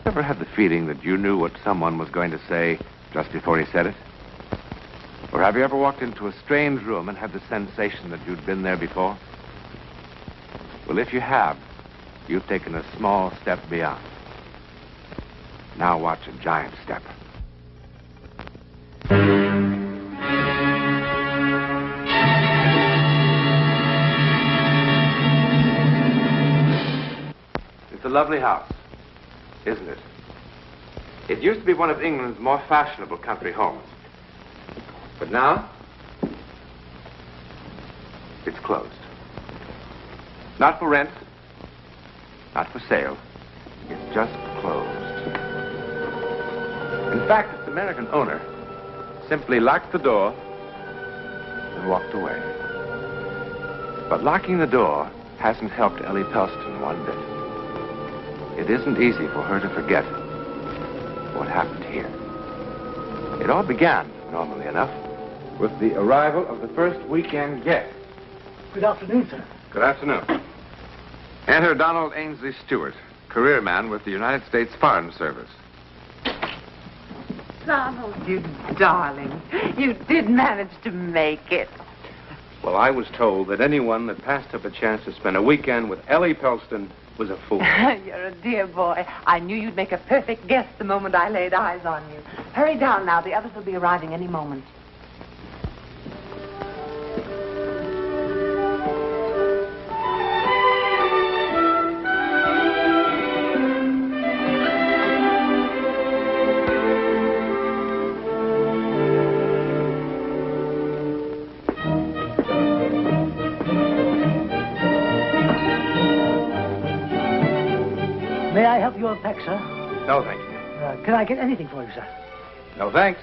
Ever had the feeling that you knew what someone was going to say just before he said it? Or have you ever walked into a strange room and had the sensation that you'd been there before? Well, if you have, you've taken a small step beyond. Now watch a giant step. It's a lovely house, isn't it? It used to be one of England's more fashionable country homes. But now, it's closed. Not for rent, not for sale. It's just closed. In fact, its American owner simply locked the door and walked away. But locking the door hasn't helped Ellie Pelston one bit. It isn't easy for her to forget what happened here. It all began, normally enough, with the arrival of the first weekend guest. Good afternoon, sir. Good afternoon. Enter Donald Ainsley Stewart, career man with the United States Foreign Service. Donald, you darling. You did manage to make it. Well, I was told that anyone that passed up a chance to spend a weekend with Ellie Pelston was a fool. You're a dear boy. I knew you'd make a perfect guest the moment I laid eyes on you. Hurry down now. The others will be arriving any moment. May I help you unpack, sir? No, thank you. Can I get anything for you, sir? No, thanks.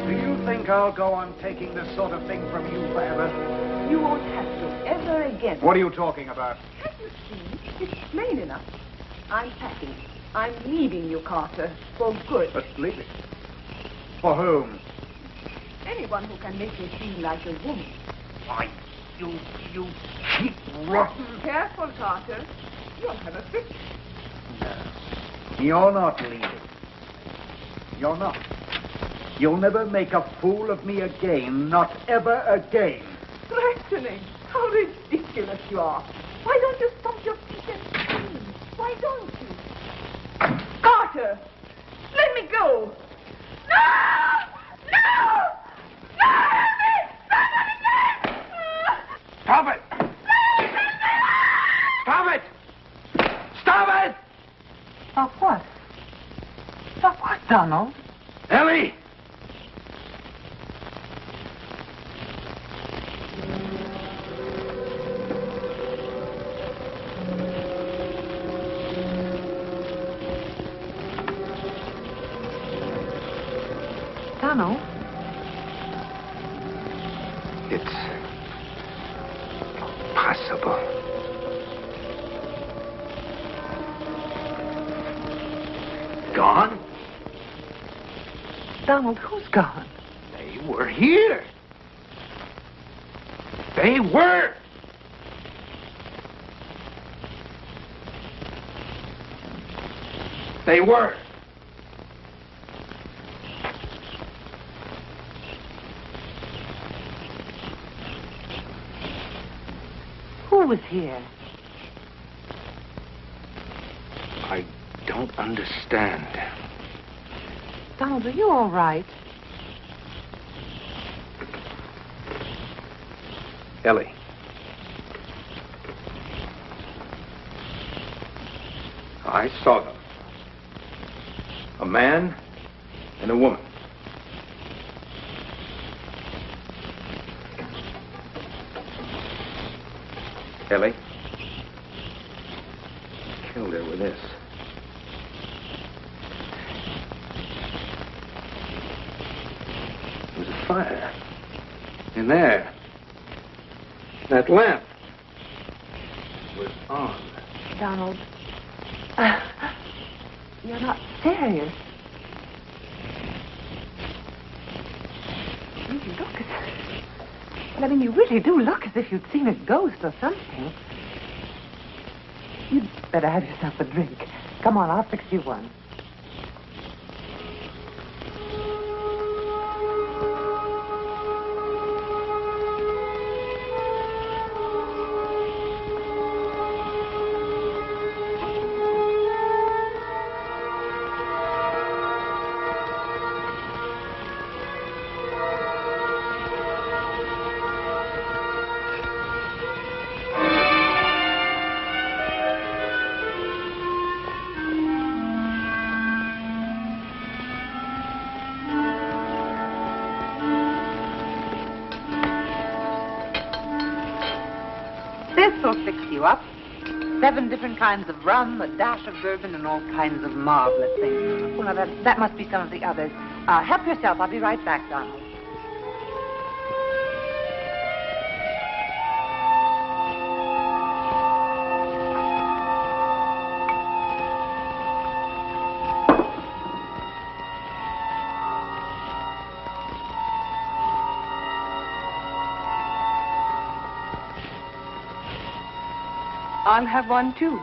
Do you think I'll go on taking this sort of thing from you forever? You won't have to ever again. What are you talking about? Can't you see? It's plain enough. I'm packing. I'm leaving you, Carter, for good. But leave it. For whom? Anyone who can make me feel like a woman. Why, you cheap, rotten... Careful, Carter. You'll have a fit. No. You're not leaving. You're not. You'll never make a fool of me again. Not ever again. Threatening. How ridiculous you are. Why don't you stop your feet and scream? Why don't you? Carter! Let me go! No! No! No! Let me! Stop it! Stop it! Stop it! Stop it! Stop what? Stop what, Donald? Ellie! Donald? It's possible. Gone? Donald, who's gone? They were here. They were. They were. Who was here? I don't understand. Donald, are you all right? Ellie. I saw them. A man and a woman. Ellie killed her with this. There was a fire in there. That lamp was on. Donald, you're not serious. Well, I mean, you really do look as if you'd seen a ghost or something. You'd better have yourself a drink. Come on, I'll fix you one. This will fix you up. 7 different kinds of rum, a dash of bourbon, and all kinds of marvelous things. Well, now, that must be some of the others. Help yourself. I'll be right back, Donald. I'll have one, too.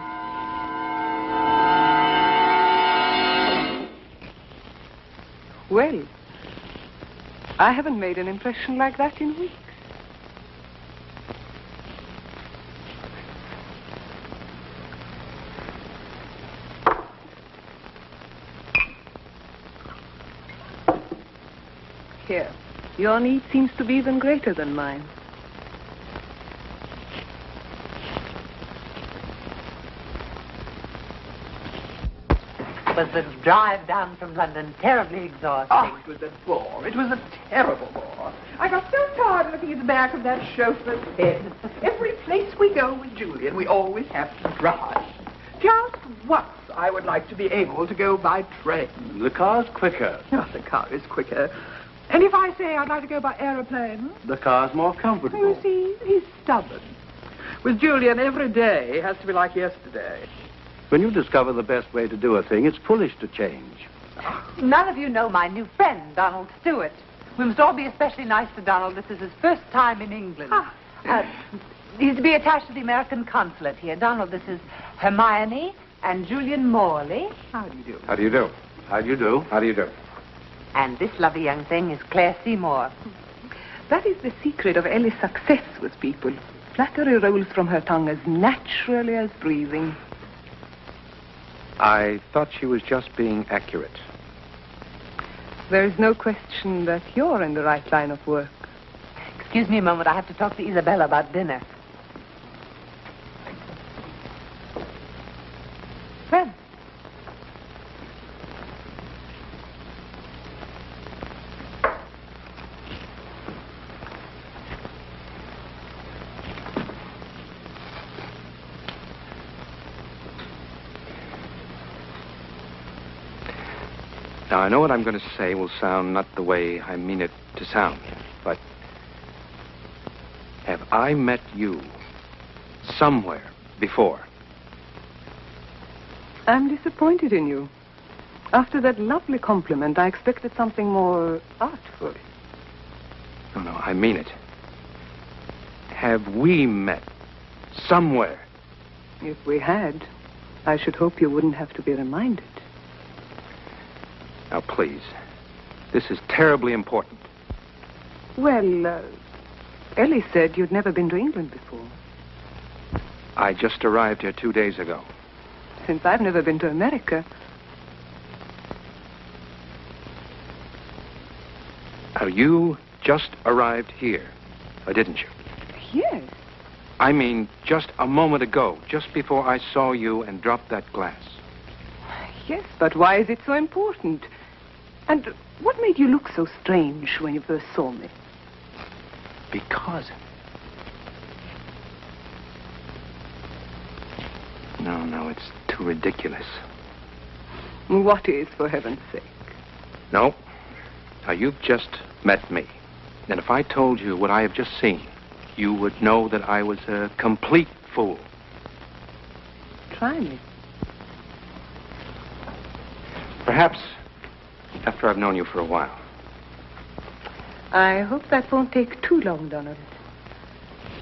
Well, I haven't made an impression like that in weeks. Here, your need seems to be even greater than mine. Was the drive down from London terribly exhausting? Oh, it was a bore. It was a terrible bore. I got so tired looking at the back of that chauffeur's head. Every place we go with Julian, we always have to drive. Just once I would like to be able to go by train. The car's quicker. Oh, the car is quicker. And if I say I'd like to go by aeroplane? The car's more comfortable. You see, he's stubborn. With Julian, every day has to be like yesterday. When you discover the best way to do a thing, it's foolish to change. None of you know my new friend, Donald Stewart. We must all be especially nice to Donald. This is his first time in England. He's to be attached to the American consulate here. Donald, this is Hermione and Julian Morley. How do you do? How do you do? How do you do? How do you do? And this lovely young thing is Claire Seymour. That is the secret of Ellie's success with people. Flattery rolls from her tongue as naturally as breathing. I thought she was just being accurate. There is no question that you're in the right line of work. Excuse me a moment. I have to talk to Isabella about dinner. Friend. Now, I know what I'm going to say will sound not the way I mean it to sound, but have I met you somewhere before? I'm disappointed in you. After that lovely compliment, I expected something more artful. No, I mean it. Have we met somewhere? If we had, I should hope you wouldn't have to be reminded. Now, please. This is terribly important. Well, Ellie said you'd never been to England before. I just arrived here 2 days ago. Since I've never been to America. Now, you just arrived here, didn't you? Yes. I mean, just a moment ago, just before I saw you and dropped that glass. Yes, but why is it so important? And what made you look so strange when you first saw me? Because... No, it's too ridiculous. What is, for heaven's sake? No. Now, you've just met me. And if I told you what I have just seen, you would know that I was a complete fool. Try me. Perhaps after I've known you for a while. I hope that won't take too long, Donald.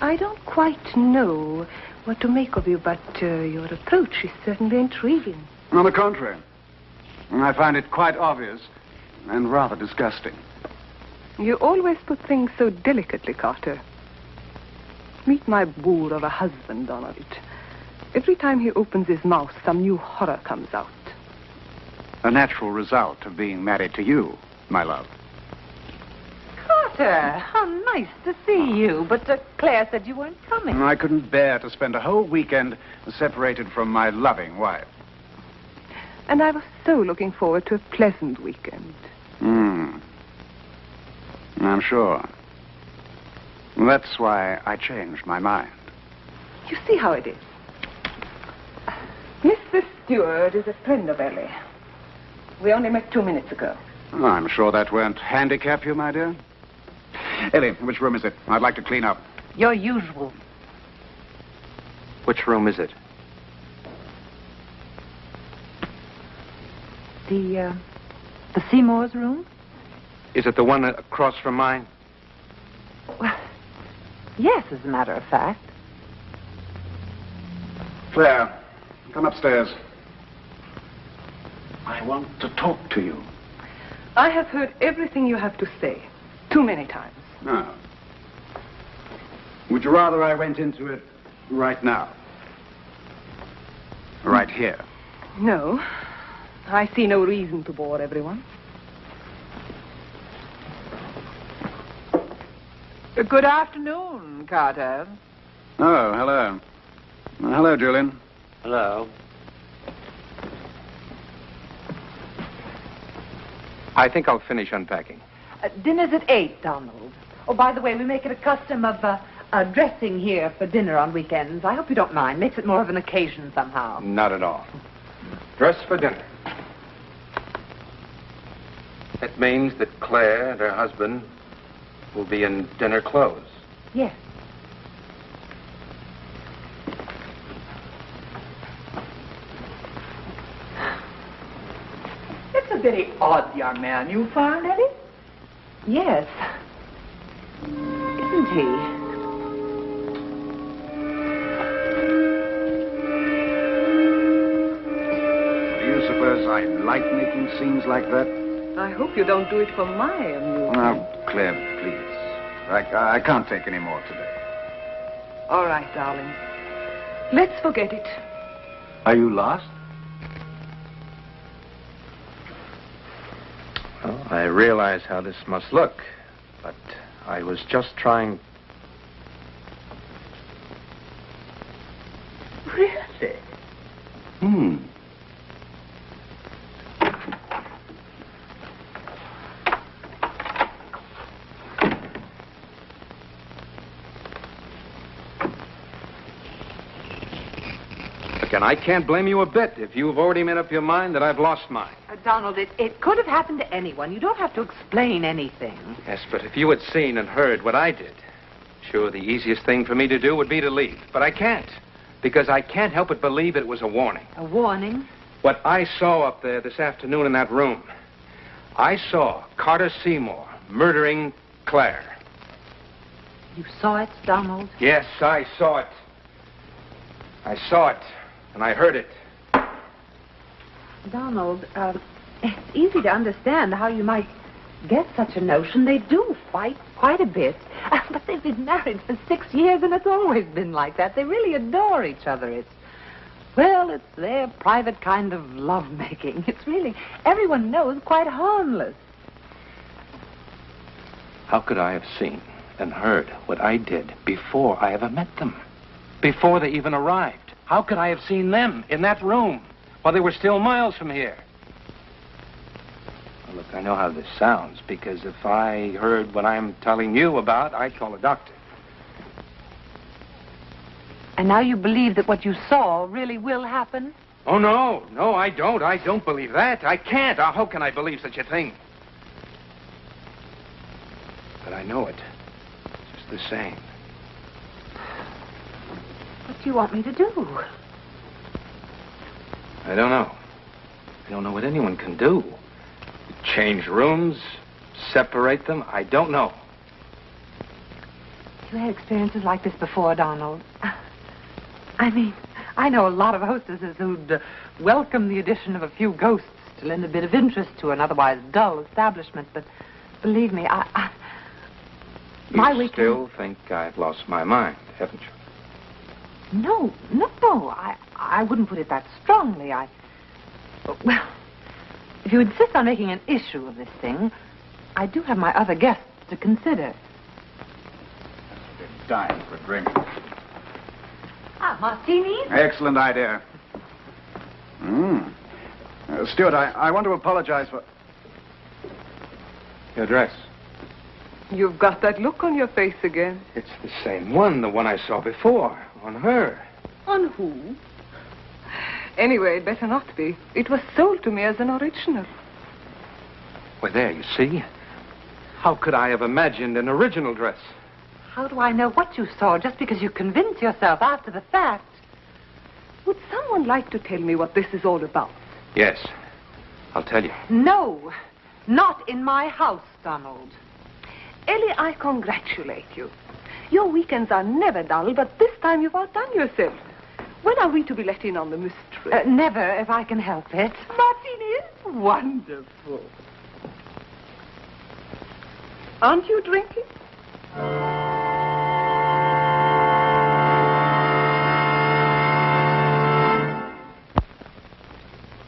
I don't quite know what to make of you, but your approach is certainly intriguing. On the contrary, I find it quite obvious and rather disgusting. You always put things so delicately, Carter. Meet my boor of a husband, Donald. Every time he opens his mouth, some new horror comes out. A natural result of being married to you, my love. Carter, how nice to see you. But Claire said you weren't coming. I couldn't bear to spend a whole weekend separated from my loving wife. And I was so looking forward to a pleasant weekend. I'm sure. That's why I changed my mind. You see how it is. Mr. Stewart is a friend of Ellie. We only met 2 minutes ago. Oh, I'm sure that won't handicap you, my dear. Ellie, which room is it? I'd like to clean up. Your usual. Which room is it? The Seymour's room? Is it the one across from mine? Well, yes, as a matter of fact. Claire, come upstairs. I want to talk to you. I have heard everything you have to say. Too many times. No. Would you rather I went into it right now? Right here? No. I see no reason to bore everyone. Good afternoon, Carter. Oh, hello. Hello, Julian. Hello. I think I'll finish unpacking. Dinner's at 8, Donald. Oh, by the way, we make it a custom of dressing here for dinner on weekends. I hope you don't mind. Makes it more of an occasion somehow. Not at all. Dress for dinner. It means that Claire and her husband will be in dinner clothes. Yes. It's a very odd young man you found, Ellie. Yes. Isn't he? Do you suppose I like making scenes like that? I hope you don't do it for my amusement. Now, Claire, please. I can't take any more today. All right, darling. Let's forget it. Are you lost? Well, I realize how this must look, but I was just trying... Really? And I can't blame you a bit if you've already made up your mind that I've lost mine. Donald, it could have happened to anyone. You don't have to explain anything. Yes, but if you had seen and heard what I did, sure, the easiest thing for me to do would be to leave. But I can't, because I can't help but believe it was a warning. A warning? What I saw up there this afternoon in that room, I saw Carter Seymour murdering Claire. You saw it, Donald? Yes, I saw it. I saw it, and I heard it. Donald, it's easy to understand how you might get such a notion. They do fight quite a bit. But they've been married for 6 years, and it's always been like that. They really adore each other. It's their private kind of lovemaking. It's really, everyone knows, quite harmless. How could I have seen and heard what I did before I ever met them? Before they even arrived? How could I have seen them in that room while they were still miles from here? Well, look, I know how this sounds, because if I heard what I'm telling you about, I'd call a doctor. And now you believe that what you saw really will happen? Oh, no, I don't. I don't believe that. I can't. How can I believe such a thing? But I know it. Just the same. What do you want me to do? I don't know. I don't know what anyone can do. Change rooms, separate them. I don't know. you had experiences like this before, Donald? I mean, I know a lot of hostesses who'd welcome the addition of a few ghosts to lend a bit of interest to an otherwise dull establishment, but believe me, You still think I've lost my mind, haven't you? No. I wouldn't put it that strongly. Well, if you insist on making an issue of this thing, I do have my other guests to consider. It's time for a drink. Martinis? Excellent idea. Stuart, I want to apologize for... Your dress. You've got that look on your face again. It's the same one, the one I saw before, on her. On who? Anyway, it better not be. It was sold to me as an original. Well, there, you see. How could I have imagined an original dress? How do I know what you saw just because you convince yourself after the fact? Would someone like to tell me what this is all about? Yes, I'll tell you. No, not in my house, Donald. Ellie, I congratulate you. Your weekends are never dull, but this time you've outdone yourself. When are we to be let in on the mystery? Never, if I can help it. Martini is wonderful. Aren't you drinking?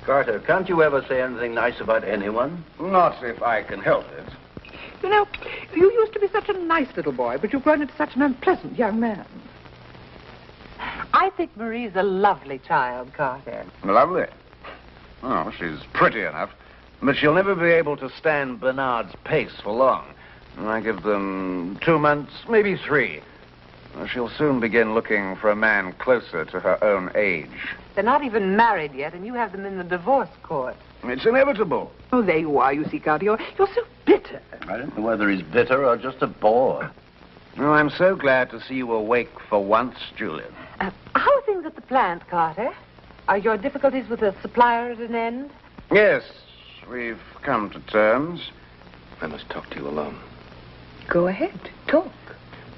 Carter, can't you ever say anything nice about anyone? Not if I can help it. You know, you used to be such a nice little boy, but you've grown into such an unpleasant young man. I think Marie's a lovely child, Carter. Lovely. Oh, she's pretty enough, but she'll never be able to stand Bernard's pace for long. I give them 2 months, maybe 3. She'll soon begin looking for a man closer to her own age. They're not even married yet, and you have them in the divorce court. It's inevitable. Oh, there you are, you see, Carter. You're so bitter. I don't know whether he's bitter or just a bore. Oh, I'm so glad to see you awake for once, Julian. How are things at the plant, Carter? Are your difficulties with the supplier at an end? Yes, we've come to terms. I must talk to you alone. Go ahead, talk.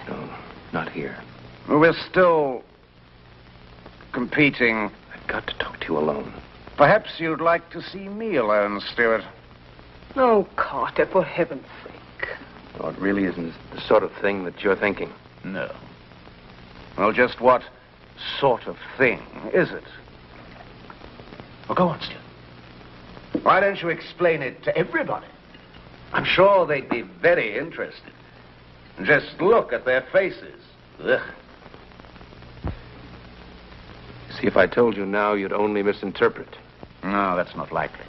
No, not here. We're still competing. I've got to talk to you alone. Perhaps you'd like to see me alone, Stuart. Oh, Carter, for heaven's sake. No, it really isn't the sort of thing that you're thinking. No. Well, just what sort of thing is it? Well, go on, Stuart. Why don't you explain it to everybody? I'm sure they'd be very interested. Just look at their faces. Ugh. See, if I told you now, you'd only misinterpret. No, that's not likely.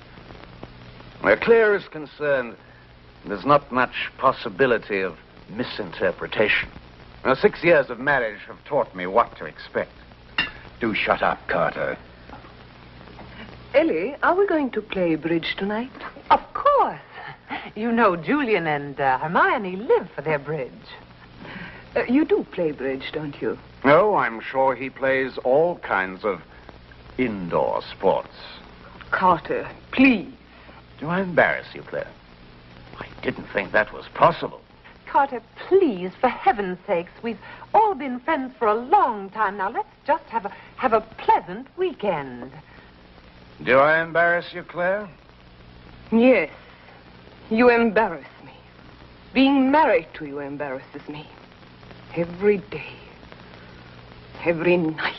Where Claire is concerned, there's not much possibility of misinterpretation. Now, 6 years of marriage have taught me what to expect. Do shut up, Carter. Ellie, are we going to play bridge tonight? Of course. You know Julian and Hermione live for their bridge. You do play bridge, don't you? No, I'm sure he plays all kinds of indoor sports. Carter, please. Do I embarrass you, Claire? I didn't think that was possible. Carter, please, for heaven's sakes, we've all been friends for a long time now. Let's just have a pleasant weekend. Do I embarrass you, Claire? Yes. You embarrass me. Being married to you embarrasses me. Every day. Every night.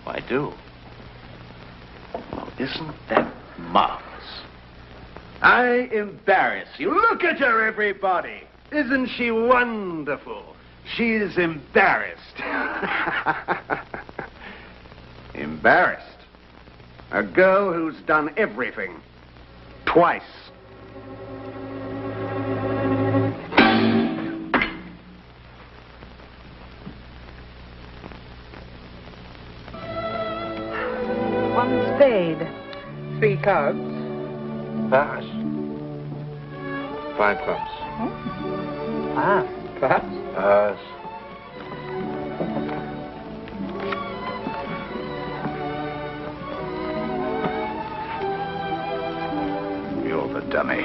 Oh, I do. Oh, isn't that marvelous? I embarrass you. Look at her, everybody. Isn't she wonderful? She's embarrassed. Embarrassed? A girl who's done everything. Twice. One spade. 3 cards. Pass. 5 clubs. Ah. Perhaps. Pass. You're the dummy.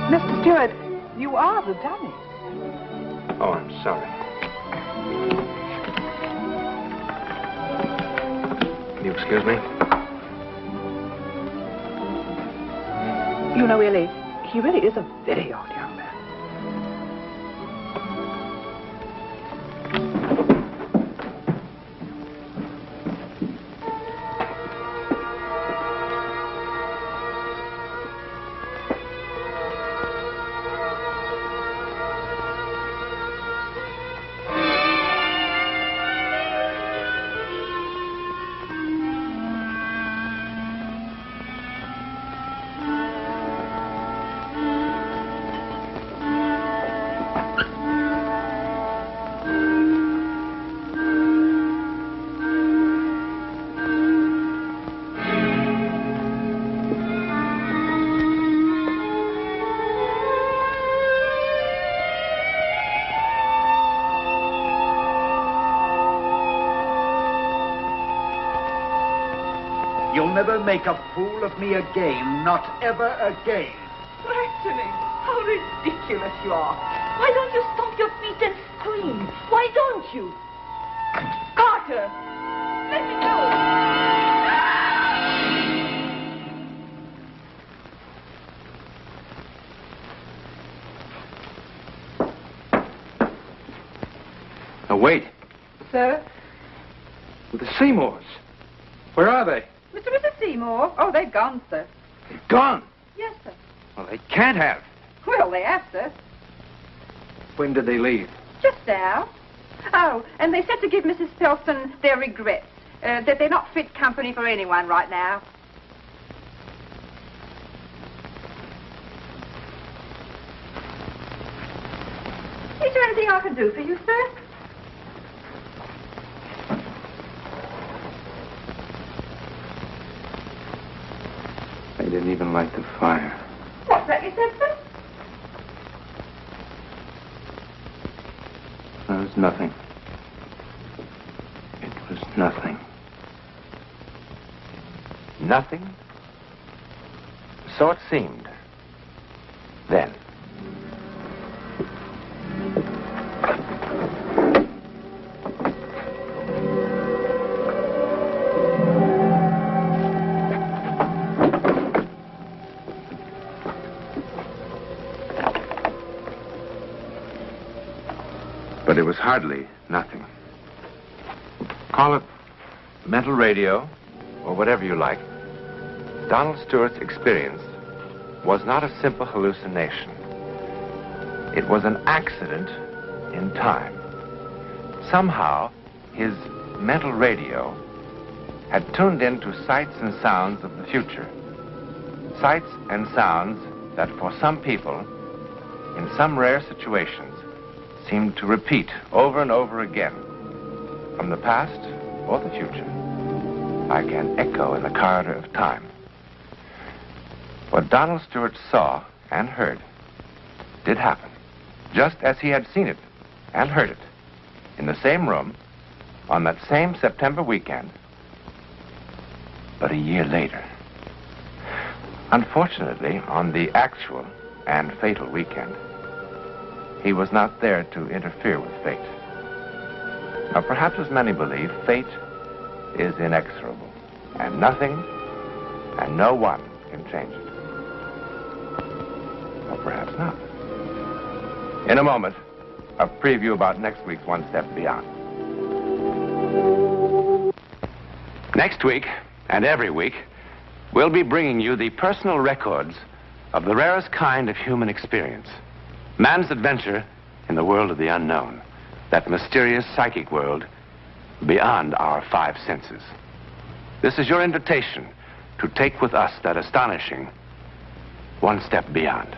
Mr. Stewart, you are the dummy. Oh, I'm sorry. Can you excuse me? You know, Ellie, he really is a very odd young man. You'll never make a fool of me again, not ever again. Frightening. How ridiculous you are. Why don't you stomp your feet and scream? Why don't you? Carter! Let me go! Now, wait. Sir? The Seymours. Where are they? Mr. and Mrs. Seymour? Oh, they've gone, sir. They're gone. Yes, sir. Well, they can't have. Well, they have, sir. When did they leave? Just now. Oh, and they said to give Mrs. Pelston their regrets, that they're not fit company for anyone right now. Is there anything I can do for you, sir? They didn't even light the fire. What's that you said, sir? It was nothing. It was nothing. Nothing? So it seemed. Then. But it was hardly nothing. Call it mental radio, or whatever you like. Donald Stewart's experience was not a simple hallucination. It was an accident in time. Somehow, his mental radio had tuned into sights and sounds of the future. Sights and sounds that for some people, in some rare situations, seemed to repeat over and over again, from the past or the future, like an echo in the corridor of time. What Donald Stewart saw and heard did happen, just as he had seen it and heard it, in the same room, on that same September weekend, but a year later. Unfortunately, on the actual and fatal weekend, he was not there to interfere with fate. Now, perhaps as many believe, fate is inexorable, and nothing and no one can change it. Or perhaps not. In a moment, a preview about next week's One Step Beyond. Next week, and every week, we'll be bringing you the personal records of the rarest kind of human experience. Man's adventure in the world of the unknown, that mysterious psychic world beyond our five senses. This is your invitation to take with us that astonishing one step beyond.